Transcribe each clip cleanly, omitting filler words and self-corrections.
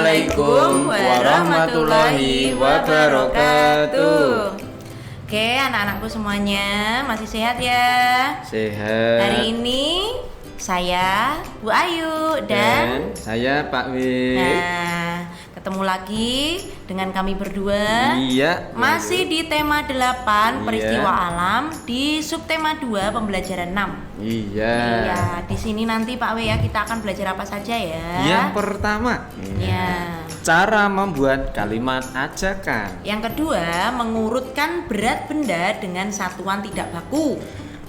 Assalamualaikum warahmatullahi wabarakatuh. Oke, anak-anakku semuanya masih sehat ya? Sehat. Hari ini saya Bu Ayu dan saya Pak W. Nah, ketemu lagi dengan kami berdua. Iya. Masih di tema 8 peristiwa alam di subtema 2 pembelajaran 6. Iya. Iya, di sini nanti Pak W ya kita akan belajar apa saja ya? Yang pertama, cara membuat kalimat ajakan. Yang kedua, mengurutkan berat benda dengan satuan tidak baku.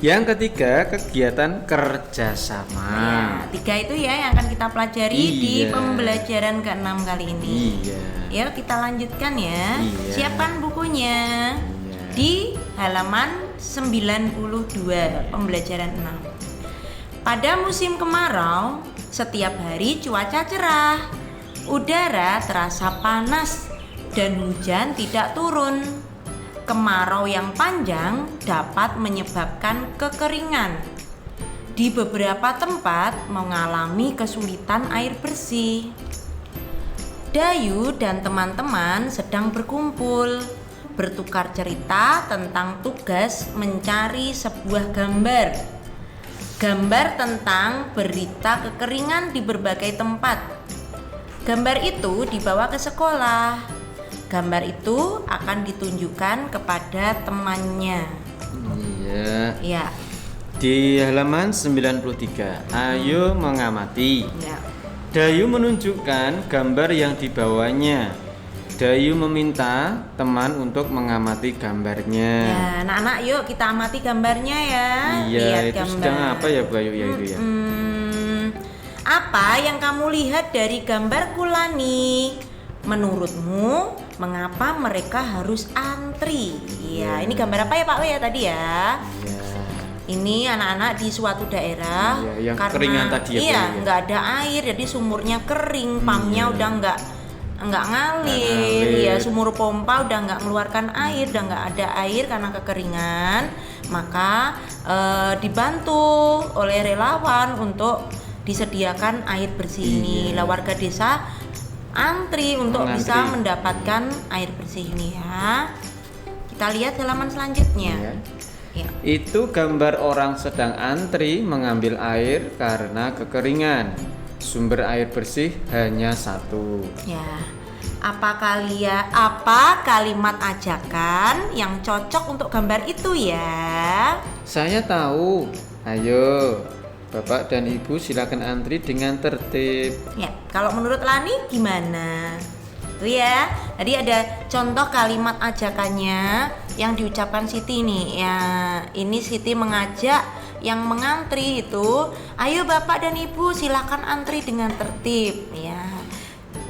Yang ketiga, kegiatan kerjasama. Ya, 3 itu ya yang akan kita pelajari di pembelajaran ke-6 kali ini. Iya. Yuk kita lanjutkan ya. Iya. Siapkan bukunya. Di halaman 92 pembelajaran 6. Pada musim kemarau, setiap hari cuaca cerah. Udara terasa panas dan hujan tidak turun. Kemarau yang panjang dapat menyebabkan kekeringan. Di beberapa tempat mengalami kesulitan air bersih. Dayu dan teman-teman sedang berkumpul, bertukar cerita tentang tugas mencari sebuah gambar. Gambar tentang berita kekeringan di berbagai tempat. Gambar itu dibawa ke sekolah. Gambar itu akan ditunjukkan kepada temannya. Iya. Ya. Di halaman 93, Ayu mengamati. Ya. Dayu menunjukkan gambar yang dibawanya. Dayu meminta teman untuk mengamati gambarnya. Ya, anak-anak yuk kita amati gambarnya ya. Iya, Lihat itu gambar. sedang apa ya Bu Ayu ya itu ya? Apa yang kamu lihat dari gambar Kulani? Menurutmu mengapa mereka harus antri? Ya, ini gambar apa ya Pak W ya tadi ya? Iya. Ini anak-anak di suatu daerah Yang karena keringan tadi ya, iya Bu, ya? nggak ada air, jadi sumurnya kering, pumpnya udah nggak ngalir, ya sumur pompa udah nggak mengeluarkan air, udah nggak ada air karena kekeringan, maka dibantu oleh relawan untuk disediakan air bersih ini. Lah warga desa antri untuk bisa mendapatkan air bersih ini ya. Kita lihat halaman selanjutnya. Ya. Itu gambar orang sedang antri mengambil air karena kekeringan. Sumber air bersih hanya satu. Ya. Apa kalimat ajakan yang cocok untuk gambar itu ya? Saya tahu. Ayo, Bapak dan Ibu silakan antri dengan tertib. Ya, kalau menurut Lani gimana? Tuh ya, tadi ada contoh kalimat ajakannya yang diucapkan Siti nih. Ya, ini Siti mengajak yang mengantri itu, ayo Bapak dan Ibu silakan antri dengan tertib.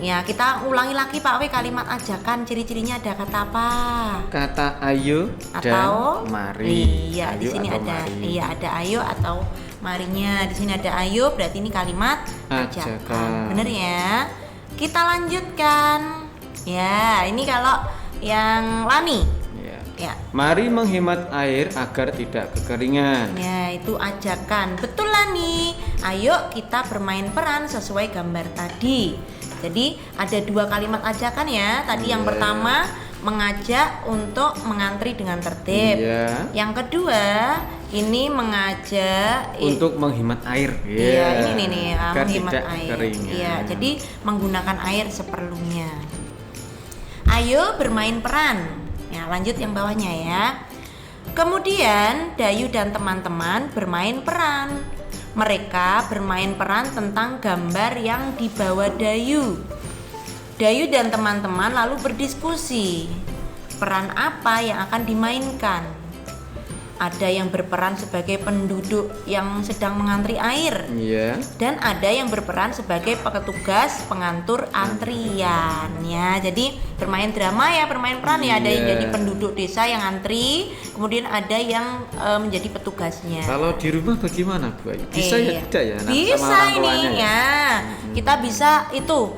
Ya, kita ulangi lagi Pak W kalimat ajakan, ciri-cirinya ada kata apa? Kata ayo Atau dan mari. Iya, di sini ada mari. iya ada ayo atau marinya. Di sini ada ayo berarti ini kalimat ajakan. Bener ya? Kita lanjutkan. Ya, ini kalau yang Lani. Ya. Mari menghemat air agar tidak kekeringan. Ya, itu ajakan. Betul Lani. Ayo kita bermain peran sesuai gambar tadi. Jadi ada 2 kalimat ajakan ya. Tadi yang pertama mengajak untuk mengantri dengan tertib. Yang kedua ini mengajak untuk menghemat air. Iya, ini nih menghemat air. Kekeringan. Iya, jadi menggunakan air seperlunya. Ayo bermain peran. Ya, lanjut yang bawahnya ya. Kemudian Dayu dan teman-teman bermain peran. Mereka bermain peran tentang gambar yang dibawa Dayu. Dayu dan teman-teman lalu berdiskusi. Peran apa yang akan dimainkan? Ada yang berperan sebagai penduduk yang sedang mengantri air. Dan ada yang berperan sebagai petugas pengatur antrian ya. Jadi bermain drama ya, bermain peran ya. Ada yang jadi penduduk desa yang antri, kemudian ada yang menjadi petugasnya. Kalau di rumah bagaimana Bu Ayu? Bisa ya tidak ya? Bisa ini ya. Kita bisa itu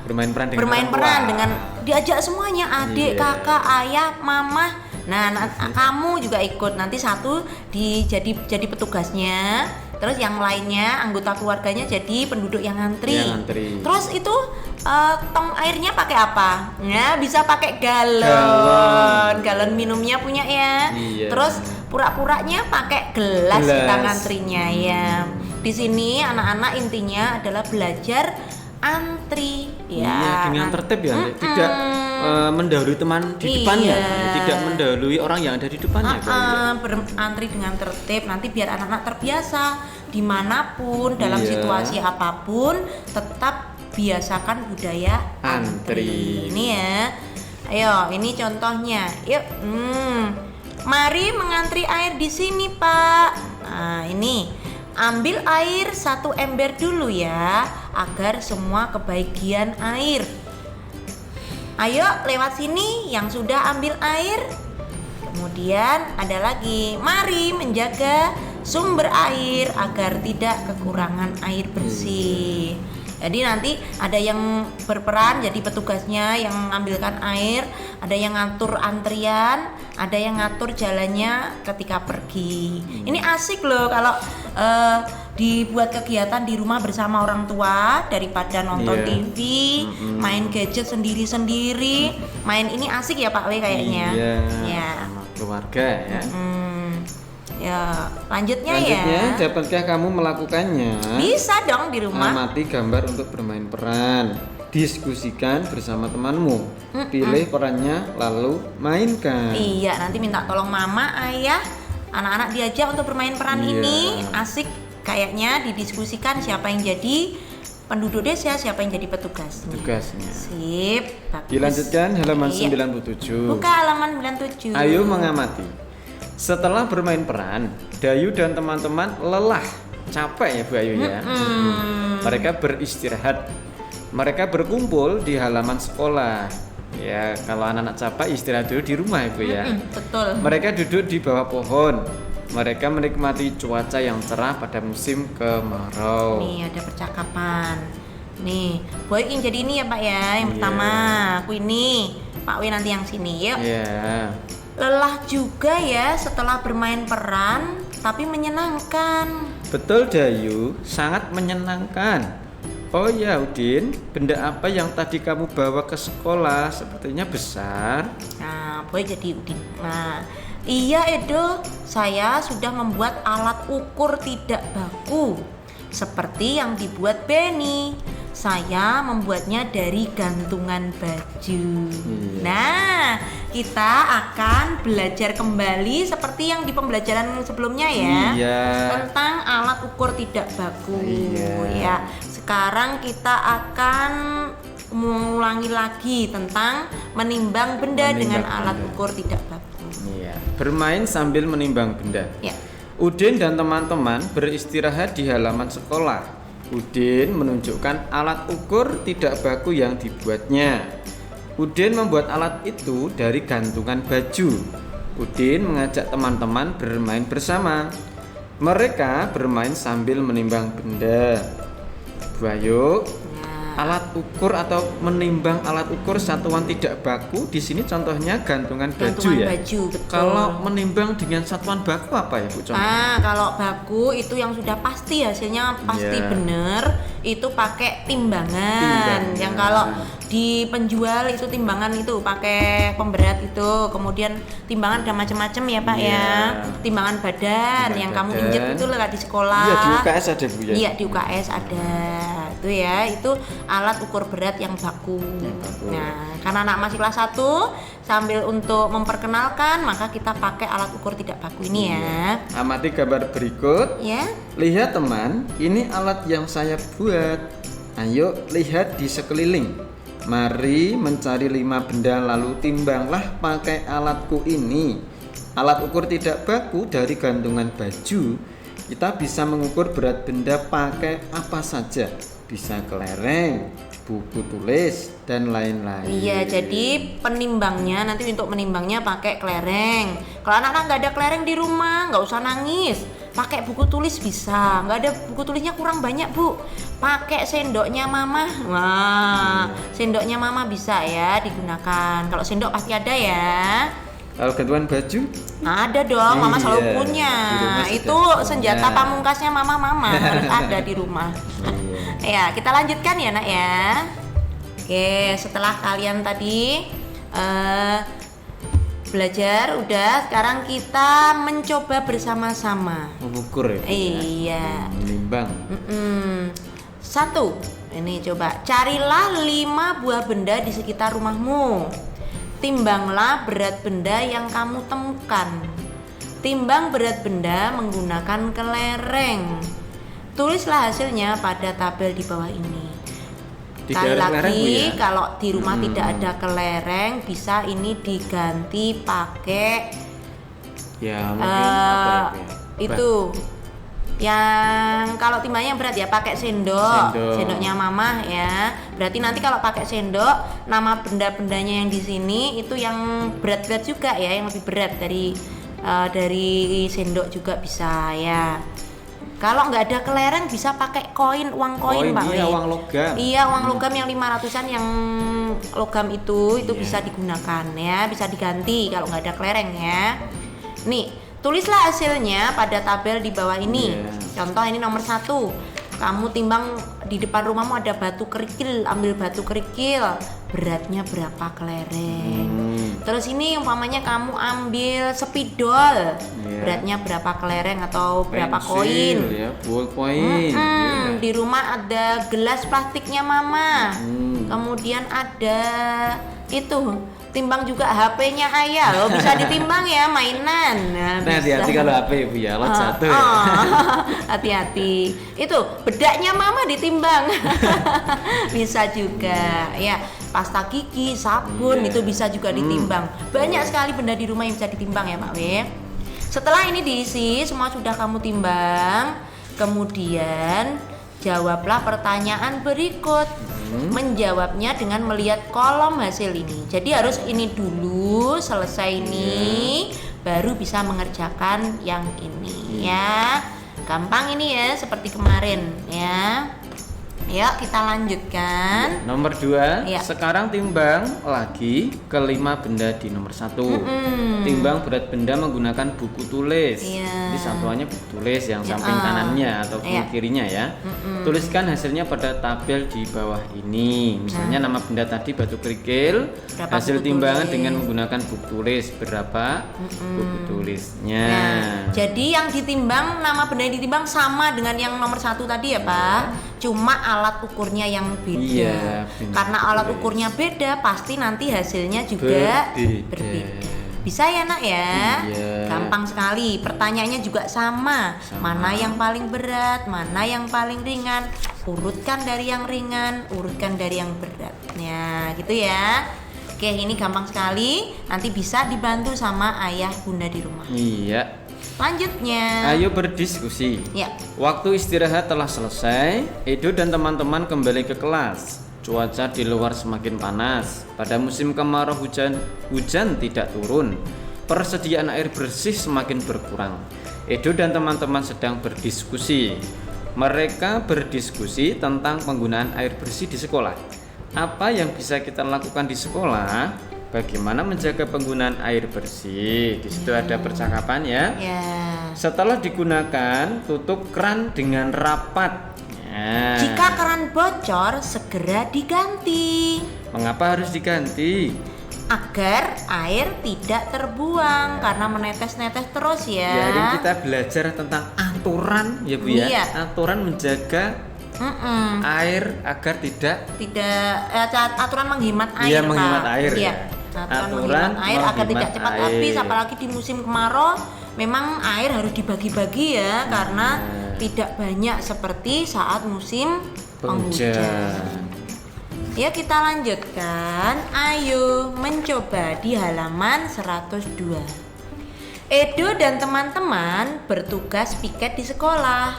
bermain peran dengan diajak semuanya, adik, kakak, ayah, mama. Nah, kamu juga ikut, nanti satu jadi petugasnya, Terus yang lainnya anggota keluarganya jadi penduduk yang ngantri. Yang ngantri. Terus itu tong airnya pakai apa? Ya bisa pakai galon. Galon minumnya punya ya. Iya. Terus pura-puranya pakai gelas kita Gelas. ngantrinya ya. Di sini anak-anak intinya adalah belajar antri ya. Iya, dengan tertib ya, tidak mendahului teman di depannya, Iya. tidak mendahului orang yang ada di depannya. Pak, ya. Berantri dengan tertib nanti biar anak-anak terbiasa dimanapun dalam Iya. situasi apapun tetap biasakan budaya Antri. Ini ya, ayo ini contohnya, yuk. Mari mengantri air di sini Pak. Nah ini ambil air 1 ember dulu ya agar semua kebagian air. Ayo lewat sini yang sudah ambil air. Kemudian ada lagi, mari menjaga sumber air agar tidak kekurangan air bersih. Jadi nanti ada yang berperan jadi petugasnya yang mengambilkan air, ada yang ngatur antrian, ada yang ngatur jalannya ketika pergi. Ini asik loh kalau dibuat kegiatan di rumah bersama orang tua daripada nonton Iya. TV, main gadget sendiri-sendiri. Main ini asik ya Pak W kayaknya. Iya, Ya. sama keluarga ya. Ya, lanjutnya Selanjutnya, ya. dapatkah kamu melakukannya? Bisa dong di rumah. Amati gambar untuk bermain peran. Diskusikan bersama temanmu. Pilih perannya lalu mainkan. Iya, nanti minta tolong mama, ayah, anak-anak diajak untuk bermain peran Iya. ini. Asik kayaknya didiskusikan siapa yang jadi penduduk desa, siapa yang jadi petugasnya. Tugasnya. Sip, bagus. Dilanjutkan halaman Iya. 97. Buka halaman 97. Ayo mengamati. Setelah bermain peran, Dayu dan teman-teman lelah, capek ya Bu Ayu ya. Mereka beristirahat. Mereka berkumpul di halaman sekolah. Ya, kalau anak-anak capek istirahat dulu di rumah ya Bu ya. Betul. Mereka duduk di bawah pohon. Mereka menikmati cuaca yang cerah pada musim kemarau. Nih ada percakapan. Nih, Boy ingin jadi ini ya Pak ya. Yang Iya. pertama, aku ini. Pak W nanti yang sini yuk. Ya, Lelah juga ya setelah bermain peran, tapi menyenangkan. betul Dayu, sangat menyenangkan. Oh ya Udin, benda apa yang tadi kamu bawa ke sekolah? Sepertinya besar. Nah, Boy jadi Udin. Nah, iya Edo, saya sudah membuat alat ukur tidak baku seperti yang dibuat Benny. Saya membuatnya dari gantungan baju. Iya. Nah, kita akan belajar kembali seperti yang di pembelajaran sebelumnya ya. Iya. Tentang alat ukur tidak baku. Iya. Ya, sekarang kita akan mengulangi lagi tentang menimbang benda dengan Menimbang alat benda. ukur tidak baku. Iya. Bermain sambil menimbang benda. Ya. Udin dan teman-teman beristirahat di halaman sekolah. Udin menunjukkan alat ukur tidak baku yang dibuatnya. Udin membuat alat itu dari gantungan baju. Udin mengajak teman-teman bermain bersama. Mereka bermain sambil menimbang benda. Bu Ayu, alat ukur atau menimbang alat ukur satuan tidak baku di sini contohnya gantungan baju Gantungan ya. baju, betul. Kalau menimbang dengan satuan baku apa ya Bu contoh? Nah, kalau baku itu yang sudah pasti hasilnya pasti Iya. bener, itu pakai timbangan. Timbangan. Yang kalau di penjual itu timbangan itu pakai pemberat itu, kemudian timbangan ada macam-macam ya Pak Iya. ya. Timbangan badan Timbangan yang kamu badan. injek itu lah di sekolah. Iya di UKS ada Bu ya. Iya di UKS ada itu ya, itu alat ukur berat yang baku. baku. Nah, karena anak masih kelas 1 sambil untuk memperkenalkan maka kita pakai alat ukur tidak baku ini ya. Amati gambar berikut. Ya. Lihat teman, ini alat yang saya buat. Ayo lihat di sekeliling. Mari mencari 5 benda lalu timbanglah pakai alatku ini. Alat ukur tidak baku dari gantungan baju. Kita bisa mengukur berat benda pakai apa saja. Bisa kelereng, buku tulis, dan lain-lain. Iya, jadi penimbangnya nanti untuk menimbangnya pakai kelereng. Kalau anak-anak nggak ada kelereng di rumah, nggak usah nangis. Pakai buku tulis bisa. Nggak ada buku tulisnya kurang banyak Bu. Pakai sendoknya Mama. Wah, sendoknya Mama bisa ya digunakan. Kalau sendok pasti ada ya. Kalau gantungan baju? Ada dong, mama selalu Iya, punya. di rumah sudah Itu punya. senjata pamungkasnya mama harus ada di rumah. Iya. Ya, kita lanjutkan ya nak ya. Oke, setelah kalian tadi belajar, udah sekarang kita mencoba bersama-sama. Mengukur ya? Bu, ya? Iya. Menimbang. 1. Ini coba, carilah 5 buah benda di sekitar rumahmu. Timbanglah berat benda yang kamu temukan. Timbang berat benda menggunakan kelereng. Tulislah hasilnya pada tabel di bawah ini. Tidak Sekali ada kelereng, Bu, lagi, ya? kalau di rumah tidak ada kelereng, bisa ini diganti pakai Ya mungkin apa ya, Bu, ya? itu yang kalau timbangnya berat ya pakai sendok. Sendoknya mama ya. Berarti nanti kalau pakai sendok, nama benda-bendanya yang di sini itu yang berat-berat juga ya, yang lebih berat dari sendok juga bisa ya. Kalau nggak ada kelereng bisa pakai uang koin Pak. Iya, uang logam. Iya, uang logam yang 500-an yang logam itu Iya. bisa digunakan ya, bisa diganti kalau nggak ada kelereng ya. Nih, tulislah hasilnya pada tabel di bawah ini. Iya. Contoh ini nomor 1. Kamu timbang di depan rumahmu ada batu kerikil, ambil batu kerikil, beratnya berapa kelereng. Terus ini umpamanya kamu ambil spidol, Iya. beratnya berapa kelereng atau berapa Pensil, koin. ya, ballpoint. Iya. Di rumah ada gelas plastiknya mama. Kemudian ada itu timbang juga HP-nya ayah loh, bisa ditimbang ya mainan. Nah, bisa. hati-hati kalau HP Bu ya, lot satu ya. Hati-hati. Itu bedaknya mama ditimbang. Bisa juga ya. Pasta gigi, sabun Iya. itu bisa juga ditimbang. Banyak sekali benda di rumah yang bisa ditimbang ya Pak W. Setelah ini diisi, semua sudah kamu timbang. Kemudian jawablah pertanyaan berikut. Menjawabnya dengan melihat kolom hasil ini. Jadi harus ini dulu, selesai ini baru bisa mengerjakan yang ini ya. Gampang ini ya, seperti kemarin ya. Yuk kita lanjutkan. Nomor 2, Iya. sekarang timbang lagi kelima benda di nomor 1. Timbang berat benda menggunakan buku tulis. Iya. Jadi satuannya buku tulis yang samping kanannya atau Iya. kirinya ya. Tuliskan hasilnya pada tabel di bawah ini. Misalnya nama benda tadi batu kerikil, Berapa hasil buku timbangan tulis? dengan menggunakan buku tulis berapa buku tulisnya. Nah, jadi yang ditimbang, nama benda yang ditimbang sama dengan yang nomor 1 tadi ya Pak. Cuma alat ukurnya yang beda. Iya, benar. Karena alat ukurnya beda, pasti nanti hasilnya juga Berbeda. berbeda. Bisa ya nak ya? Iya. Gampang sekali. Pertanyaannya juga sama. Mana yang paling berat, mana yang paling ringan. Urutkan dari yang ringan, urutkan dari yang berat. Ya, gitu ya. Oke, ini gampang sekali. Nanti bisa dibantu sama ayah bunda di rumah. Iya. Lanjutnya. Ayo berdiskusi. Ya. Waktu istirahat telah selesai. Edo dan teman-teman kembali ke kelas. Cuaca di luar semakin panas. Pada musim kemarau hujan tidak turun. Persediaan air bersih semakin berkurang. Edo dan teman-teman sedang berdiskusi. Mereka berdiskusi tentang penggunaan air bersih di sekolah. Apa yang bisa kita lakukan di sekolah? Bagaimana menjaga penggunaan air bersih? Di situ ada percakapan ya. Ya. Setelah digunakan, tutup keran dengan rapat. Ya. Jika keran bocor, segera diganti Mengapa harus diganti? agar air tidak terbuang karena menetes-netes terus Ya, ya. ini kita belajar tentang aturan ya Bu ya. Iya. Aturan menjaga air agar tidak Aturan menghemat air. Iya, menghemat Pak. air, Iya. ya. Aturan menghemat air agar tidak cepat air. habis, apalagi di musim kemarau. Memang air harus dibagi-bagi ya, karena tidak banyak seperti saat musim penghujan. penghujan. Ya, kita lanjutkan. Ayo mencoba di halaman 102. Edo dan teman-teman bertugas piket di sekolah.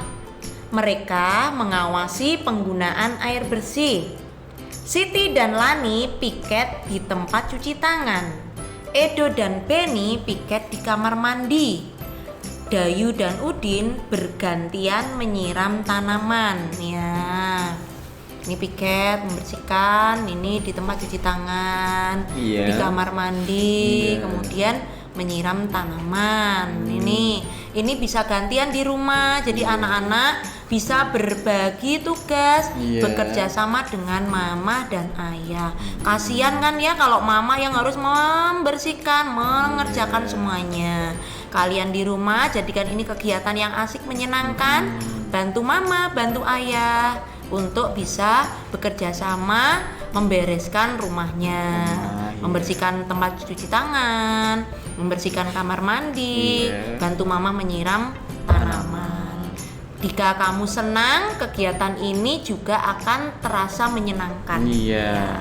Mereka mengawasi penggunaan air bersih. Siti dan Lani piket di tempat cuci tangan. Edo dan Benny piket di kamar mandi. Dayu dan Udin bergantian menyiram tanaman. Ya. Ini piket membersihkan, ini di tempat cuci tangan, Iya. di kamar mandi, Iya. kemudian menyiram tanaman. Ini bisa gantian di rumah. Jadi anak-anak bisa berbagi tugas, bekerja sama dengan mama dan ayah. Kasihan kan ya kalau mama yang harus membersihkan, mengerjakan semuanya. Kalian di rumah jadikan ini kegiatan yang asik, menyenangkan. Bantu mama, bantu ayah untuk bisa bekerja sama membereskan rumahnya, membersihkan tempat cuci tangan, membersihkan kamar mandi, bantu mama menyiram tanaman. Jika kamu senang, kegiatan ini juga akan terasa menyenangkan. Iya.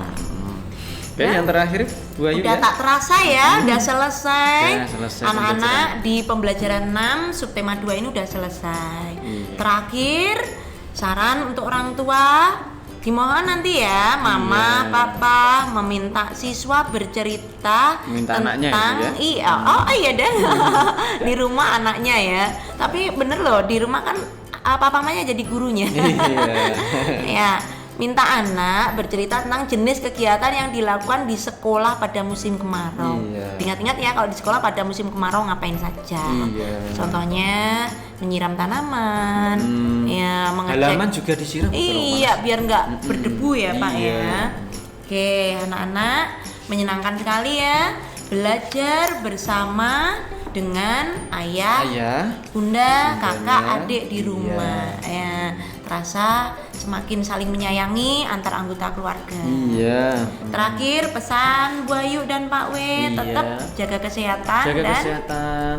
Oke, yang terakhir Bu Ayu udah ya. tak terasa ya, udah selesai. Udah selesai Anak-anak di pembelajaran 6 subtema 2 ini udah selesai. Terakhir, saran untuk orang tua, dimohon nanti ya mama, papa meminta siswa bercerita Minta anaknya tentang itu ya? iya deh. Di rumah anaknya ya. Tapi bener loh, di rumah kan papa mamanya jadi gurunya. Ya, minta anak bercerita tentang jenis kegiatan yang dilakukan di sekolah pada musim kemarau. Ingat-ingat ya, kalau di sekolah pada musim kemarau ngapain saja. Contohnya menyiram tanaman, ya mengecek. Halaman juga disiram. Iya, biar nggak berdebu ya Pak ya. Oke, anak-anak, menyenangkan sekali ya belajar bersama dengan ayah, bunda, kakak, adik di rumah. Ya, terasa semakin saling menyayangi antar anggota keluarga. Terakhir pesan Bu Ayu dan Pak W, tetap jaga kesehatan jaga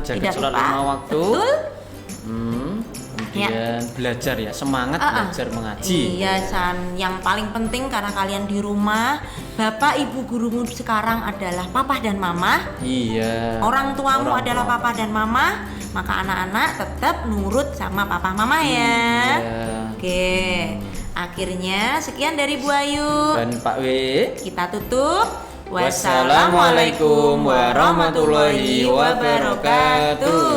tidak sholat lupa 5 waktu. Betul. Kemudian belajar ya, semangat belajar mengaji. Iya, San. Yang paling penting karena kalian di rumah, bapak ibu gurumu sekarang adalah papa dan mama. Orang tuamu adalah papa dan mama, maka anak-anak tetap nurut sama papa mama ya. Oke. Akhirnya sekian dari Bu Ayu Dan Pak W. Kita tutup. Wassalamualaikum warahmatullahi wabarakatuh.